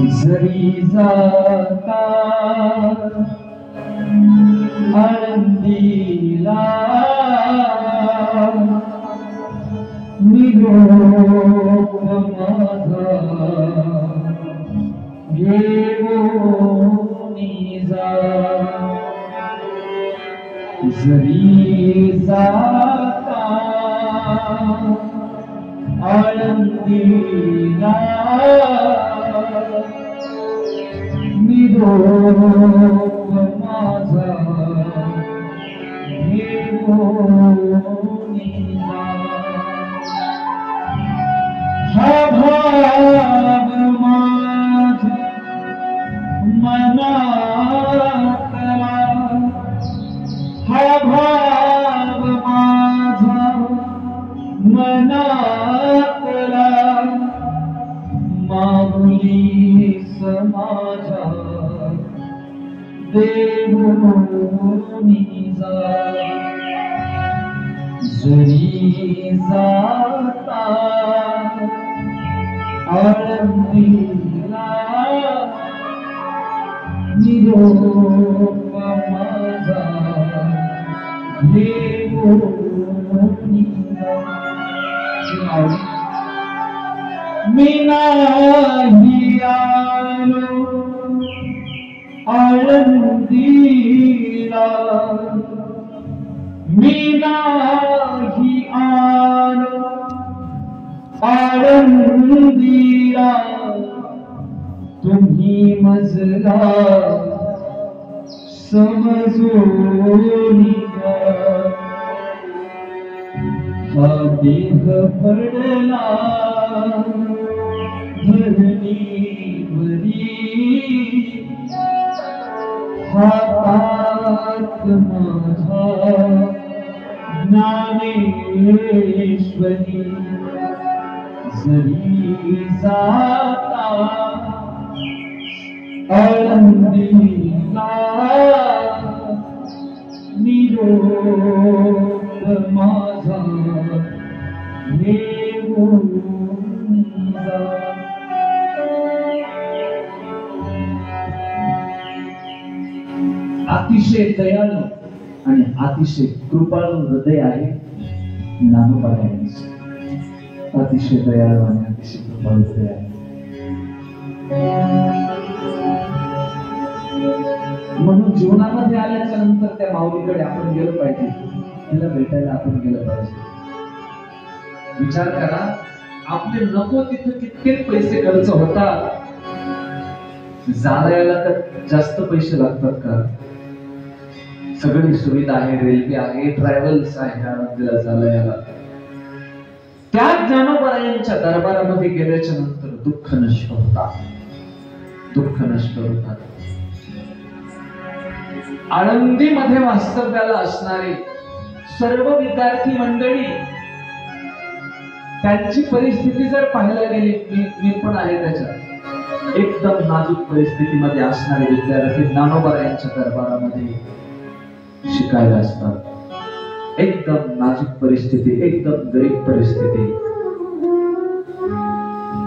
जरी जाता आनंदीला निरोप माझा घेऊन जा. जरी जाता आनंदीला निरोप माझा घेऊन जा. हा भाव माझा मनातला, हा भाव माझा मनातला माऊली समाजा देऊन जा. जरी जाता आनंदीला निरोप माझा घेऊन जा. मी नाही आलो आनंदीला, मी नाही आलो आनंदीला, तुम्ही मजला समजून घ्या. हा देह पडला धरणीवरी, हातात माझा ज्ञानेश्वरी. जरी जाता आनंदीला निरोप माझा घेऊन जा. अतिशय दयाळू आणि अतिशय कृपाळू हृदय आहे ज्ञानोबायांचे. अतिशय दयाळू आणि अतिशय कृपाळू हृदय आहे. म्हणून जीवनामध्ये आल्याच्या नंतर त्या माऊलीकडे आपण गेलं पाहिजे, तिला भेटायला आपण गेलं पाहिजे. विचार करा, आपले नको तिथे किती पैसे खर्च होतात, जायला तर जास्त पैसे लागतात का? सगळी सुविधा आहे, रेल्वे आहे, ट्रॅव्हल्स आहे आनंदीला जायला. त्या ज्ञानोबारायांच्या दरबारामध्ये गेल्याच्या नंतर दुःख नष्ट होतात, दुःख नष्ट होतात. आळंदीमध्ये वास्तव्याला असणारे सर्व विद्यार्थी मंडळी, त्यांची परिस्थिती जर पाहायला गेली, मी पण आहे त्याच्यात, एकदम नाजूक परिस्थितीमध्ये असणारे विद्यार्थी ज्ञानोबारायांच्या दरबारामध्ये शिकायला असतात. एकदम नाजूक परिस्थिती, एकदम गरीब परिस्थिती,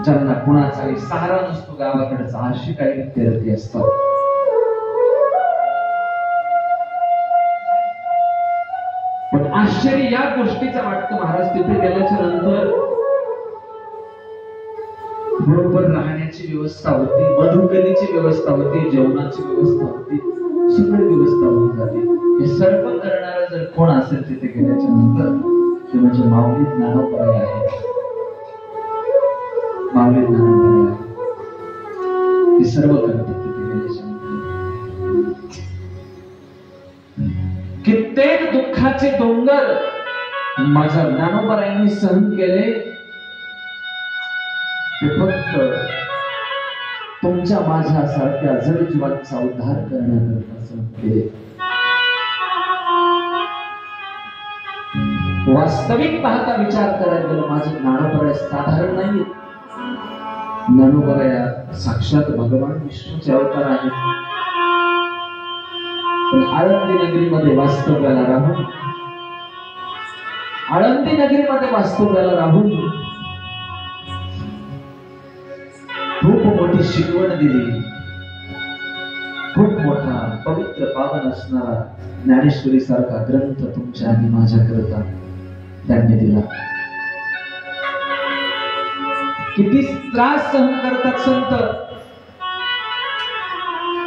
ज्यांना कुणाचाही सहारा नसतो गावाकडचा, अशी काही विद्यार्थी असतात. पण आश्चर्य या गोष्टीचं वाटतं, महाराज तिथे गेल्याच्या नंतर बरोबर राहण्याची व्यवस्था होती, मधुकरीची व्यवस्था होती, जेवणाची व्यवस्था होती, सगळी व्यवस्था होऊन जाते. हे सर्व करणारा जर कोण असेल तिथे गेल्याच्या नंतर, ते म्हणजे माऊली ज्ञानोबा आहे. माऊली ज्ञानोबा आहे, ते सर्व करतात तिथे गेल्याच्या नंतर. कित्येक दुःखाचे डोंगर माझ्या ज्ञानोबारायांनी सहन केले, ते फक्त तुमच्या माझ्या सारख्या जड जीवांचा उद्धार करण्याकरता सहन केले. वास्तविक पाहता विचार करायला गेलं, माझे ज्ञानोबा साधारण नाही. ज्ञानोबा साक्षात भगवान विष्णूचे अवतार आहेत. पण आळंदी नगरीमध्ये वास्तव्याला राहून, आळंदी नगरीमध्ये वास्तव्याला राहून खूप मोठी शिकवण दिली. खूप मोठा पवित्र पावन असणारा ज्ञानेश्वरी सारखा ग्रंथ तुमच्या आणि माझ्या करता त्यांनी दिला. किती त्रास सहन करतात संत.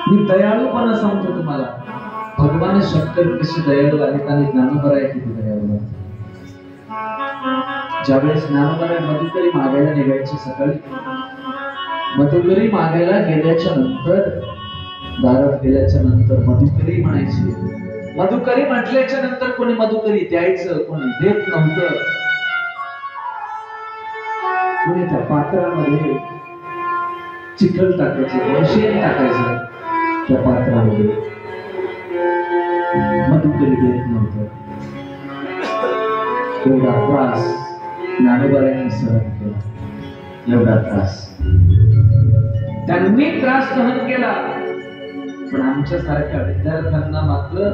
मी दयाळूपणा सांगतो तुम्हाला. भगवान शंकर कसे दयाळू आहेत आणि ज्ञानोबराय किती दयाळू आहेत. ज्यावेळेस ज्ञानोबराय मधुकरी मागायला निघायचे सकाळी, मधुकरी मागायला गेल्याच्या नंतर, दारात गेल्याच्या नंतर मधुकरी म्हणायची. मधुकरी म्हटल्याच्या नंतर कोणी मधुकरी द्यायचं, कोणी देत नव्हतं. कोणी त्या पात्रामध्ये चिखल टाकायचं, शेण टाकायचं त्या पात्रामध्ये. मधुकरी देत नव्हतं. एवढा त्रास ज्ञानोबरायांनी सहन केला. एवढा त्रास त्यांनी त्रास सहन केला. पण आमच्या सारख्या विद्यार्थ्यांना मात्र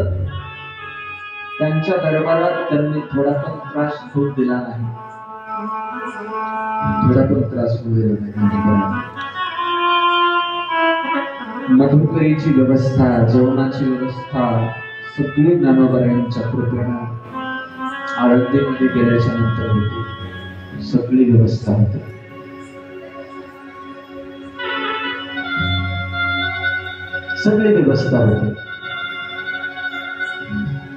त्यांच्या दरबारात त्यांनी थोडा पण त्रास होऊ दिला नाही. थोडा पण त्रास होऊ दिला नाही. मधुकरीची व्यवस्था, जेवणाची व्यवस्था सगळी ज्ञानोबरायांच्या कृपेने आळंदीमध्ये गेल्याच्या नंतर होती. सगळी व्यवस्था होती. सगळी व्यवस्था होती.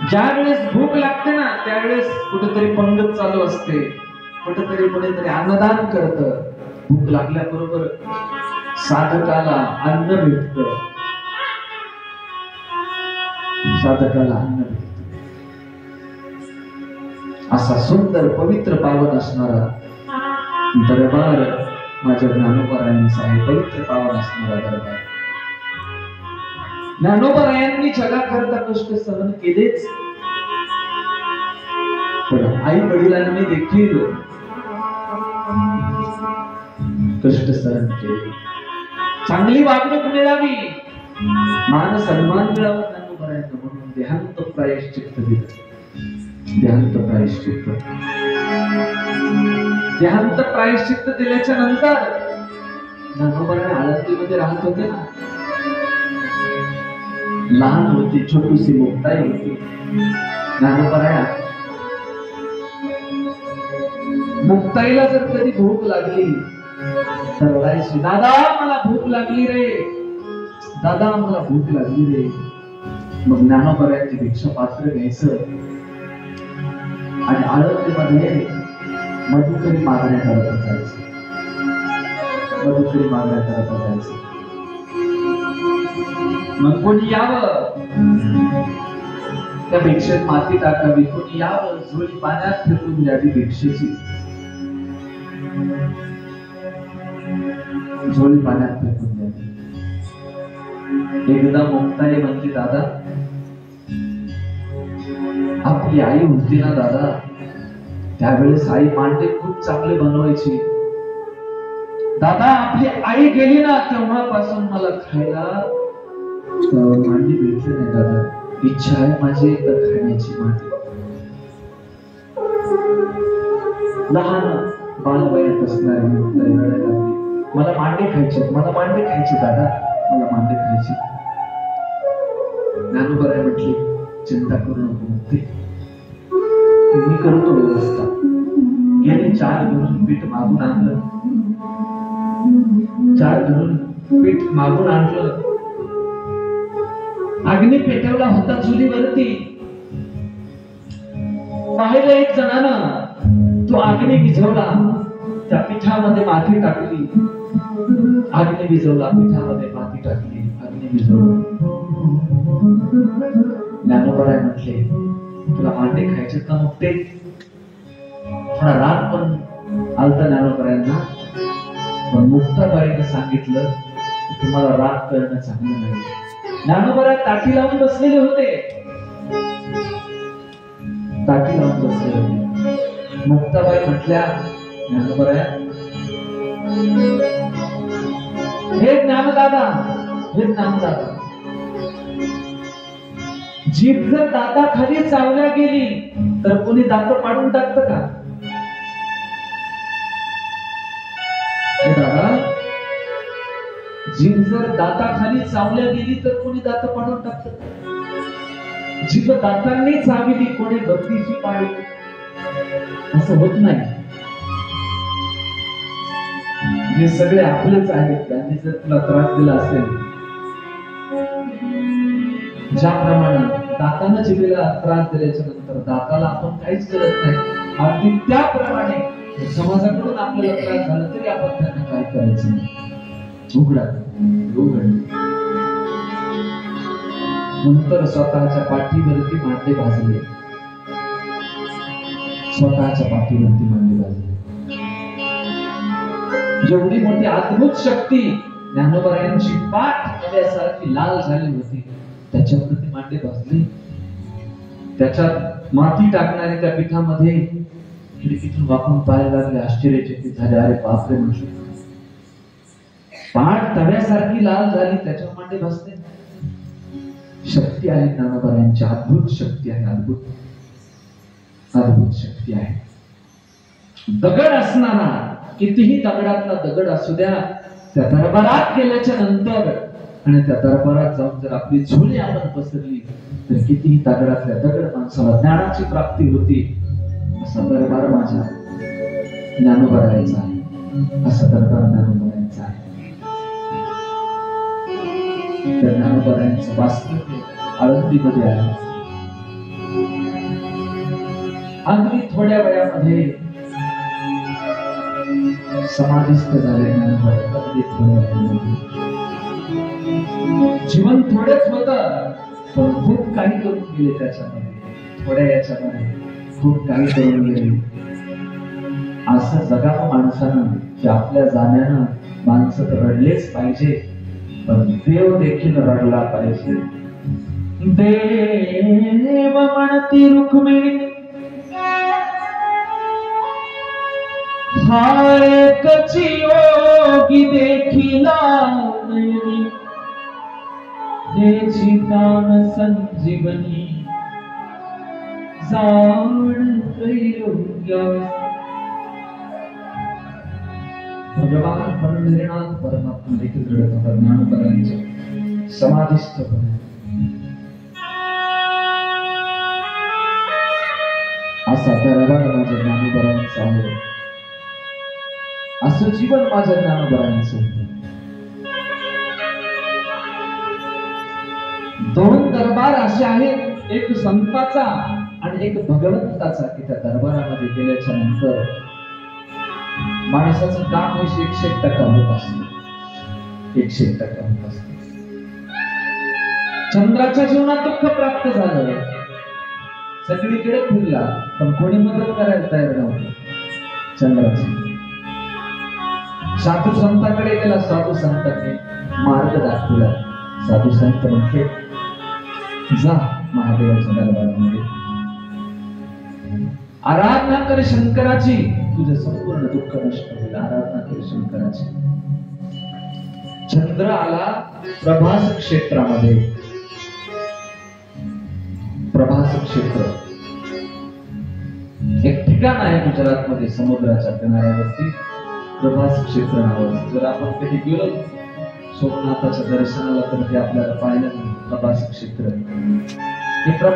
ज्या वेळेस भूक लागते ना, त्यावेळेस कुठेतरी पंगत चालू असते, कुठेतरी कोणीतरी अन्नदान करतं. भूक लागल्याबरोबर साधकाला अन्न भेटत. साधकाला अन्न भेटत. असा सुंदर पवित्र पावन असणारा दरबार माझ्या ज्ञानोबरायांचा आहे. पवित्र पावन असणारा दरबार. ज्ञानोबरायांनी जगाकरता कष्ट सहन केलेच, पण आई वडिलांनी देखील कष्ट सहन केले. चांगली वागणूक मिळावी, मान सन्मान मिळावा ज्ञानोबरायांना, म्हणून देहांत प्रायश्चित्त दिलं. देहांत प्रायश्चित्त. देहांत प्रायश्चित्त दिल्याच्या नंतर ज्ञानोबराय आळंदीमध्ये राहत होते ना. लहान होती, छोटीशी मुक्ताई होती. ज्ञानोबराया मुक्ताईला जर कधी भूक लागली तर रडायची, दादा मला भूक लागली रे, दादा मला भूक लागली रे. मग ज्ञानोबरायांची भिक्षा पात्र घ्यायचं आणि आळंदीमध्ये मधुकरी मागण्या करत असायचं. मधुकरी मागण्या करत असायचं. मग कोणी यावं, त्या भिक्षेत माती टाकावी, कोणी यावं, झोळी पाण्यात फेकून द्यावी भिक्षेची. झोळी पाण्यात फेकून द्यावी. एकदा मुक्ताई म्हणते, दादा आपली आई होती ना दादा, त्यावेळेस आई मांडे खूप चांगले बनवायची. दादा आपली आई गेली ना, तेव्हापासून मला खायला मांडी भेटली नाही दादा. इच्छा आहे माझी एकदा खाण्याची मांडी. लहान बालवयात असणारी मुक्ताई रडायला लागली, मला मांडे खायचे, मला मांडे खायचे दादा, मला मांडे खायचे. ज्ञानोबराय म्हटली, चिंता करू नको मुक्ती, मी करतो व्यवस्था. गेले 4 घरून पीठ मागून आणलं. 4 घरून पीठ मागून आणलं. अग्नी पेटवला होता चुलीवरती. पाहिलं एक जणानं, तो अग्नी विझवला, त्या पिठामध्ये माती टाकली. अग्नी विझवला, पिठामध्ये माती टाकली, अग्नी विझवला. ज्ञानोबराय म्हटले, तुला मांडे खायचे का मुक्ते? थोडा राग पण आलता ज्ञानोबरायांना, पण मुक्ताबाईने सांगितलं तुम्हाला राग करणं चांगलं नाही. ज्ञानोबराय ताटी लावून बसलेले होते. ताटी लावून बसलेले होते. मुक्ताबाई म्हटल्या, ज्ञानोबराया, हे ज्ञानदादा, हे ज्ञानदादा, जीभ जर दाताखाली चावल्या गेली तर कोणी दात पाडून टाकतं का? हे दादा, जीभ जर दाताखाली चावल्या गेली तर कोणी दात पाडून टाकत. जीभ दातांनी चावली कोणी बत्तीशी पाळली, असं होत नाही. हे सगळे आपलेच आहेत. त्यांनी जर तुला त्रास दिला असेल, ज्याप्रमाणे दातानं जिभेला त्रास दिल्याच्या नंतर दाताला आपण काहीच करत नाही, अगदी त्याप्रमाणे समाजाकडून आपल्याला त्रास झाला तरी आपण त्यांना काय करायचं नाही. उघडा उघड. नंतर स्वतःच्या पाठीवरती मांडे भाजले, स्वतःच्या पाठीवरती मांडे भाजले. एवढी मोठी अद्भुत शक्ती ज्ञानोबरायांची पाठ नव्यासारखी लाल झाली होती, त्याच्यावरती मांडे भाजले. त्याच्यात माती टाकणारे त्या पिठामध्ये खिडकीतून वाकून पाहायला लागले, आश्चर्यचकित झाले. अरे बापरे, म्हणू पाठ तव्यासारखी लाल झाली, त्याच्यावर मांडे भाजले. शक्ती आहे ज्ञानोबरायांची, अद्भुत शक्ती आहे, अद्भुत शक्ती आहे. दगड असणारा, कितीही दगडातला दगड असू द्या, त्या दरबारात गेल्याच्या नंतर आणि त्या दरबारात जाऊन जर आपली झोळी आपण पसरली तर कितीही दगडातल्या दगड माणसाला ज्ञानाची प्राप्ती होती. असा दरबार माझ्या ज्ञानोबरायांचा आहे, असा दरबार ज्ञानोबरायांचा आहे. त्या ज्ञानोबरायांचं वास्तव्य आळंदीमध्ये आहे. अगदी थोड्या वयामध्ये समाधिस्थ झाले ज्ञानोबा. अगदी थोड्या वयामध्ये जीवन थोडेच होत, पण खूप काही करून गेले त्याच्यामध्ये. थोड्या याच्यामध्ये खूप काही करून गेले. असं जगावं माणसानं की आपल्या जाण्यानं माणसं तर रडलेच पाहिजे, पण देव देखील रडला पाहिजे. देव म्हणती रुक्मिणी, हा एकची योगी देखिला नयनी, हे ठिकाण संजीवनी जाण त्रैलोक्य. भगवान परमनिर्णात परमात्मा देखील रडत होता ज्ञानोबरायांच्या समाधिस्थ होते. असा दरबार माझ्या ज्ञानोबरायांचा आहे, असं जीवन माझ्या ज्ञानोबरायांचं होतं. दोन दरबार असे आहेत, एक संताचा आणि एक भगवंताचा, की त्या दरबारामध्ये गेल्याच्या नंतर माणसाचं काम 100% होत असते, 100% होत असते. चंद्राच्या जीवनात दुःख प्राप्त झालं, सगळीकडे फिरला, पण कोणी मदत करायला तयार नव्हतं. चंद्राची साधू संतांकडे गेला, साधू संतांनी मार्ग दाखवला. साधू संत म्हटले, जा महादेवाच्या दरबारामध्ये आराधना कर शंकराची, तुझे संपूर्ण दुःख नष्ट होईल. आराधना कर शंकराची. चंद्र आला प्रभास क्षेत्रामध्ये. प्रभास क्षेत्र एक ठिकाण आहे गुजरात मध्ये, समुद्राच्या किनाऱ्यावरती प्रभास क्षेत्र नावाचं. जर आपण कधी गेलो सोमनाथाच्या दर्शनाला तर ते आपल्याला पाहायला मिळेल प्रभास क्षेत्र.